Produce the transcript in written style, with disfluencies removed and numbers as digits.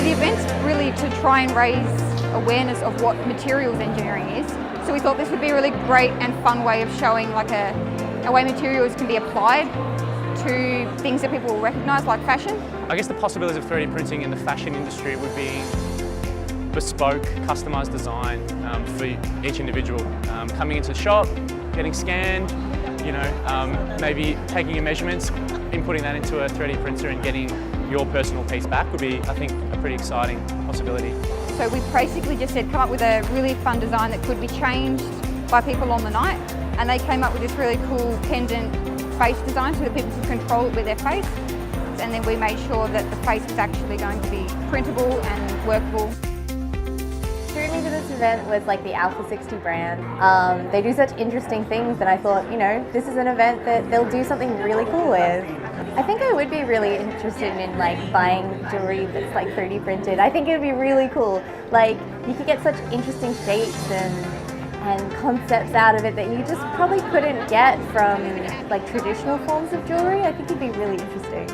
the event's really to try and raise awareness of what materials engineering is. So we thought this would be a really great and fun way of showing like a way materials can be applied to things that people will recognise, like fashion. I guess the possibilities of 3D printing in the fashion industry would be bespoke, customised design for each individual. Coming into the shop, getting scanned, maybe taking your measurements, inputting that into a 3D printer and getting your personal piece back would be, I think, a pretty exciting possibility. So we basically just said come up with a really fun design that could be changed by people on the night, and they came up with this really cool pendant face design so that people can control it with their face, and then we made sure that the face was actually going to be printable and workable. Drew me to this event was like the Alpha 60 brand. They do such interesting things and I thought, this is an event that they'll do something really cool with. I think I would be really interested in like buying jewelry that's like 3D printed. I think it would be really cool. Like you could get such interesting shapes and concepts out of it that you just probably couldn't get from like traditional forms of jewelry. I think it'd be really interesting.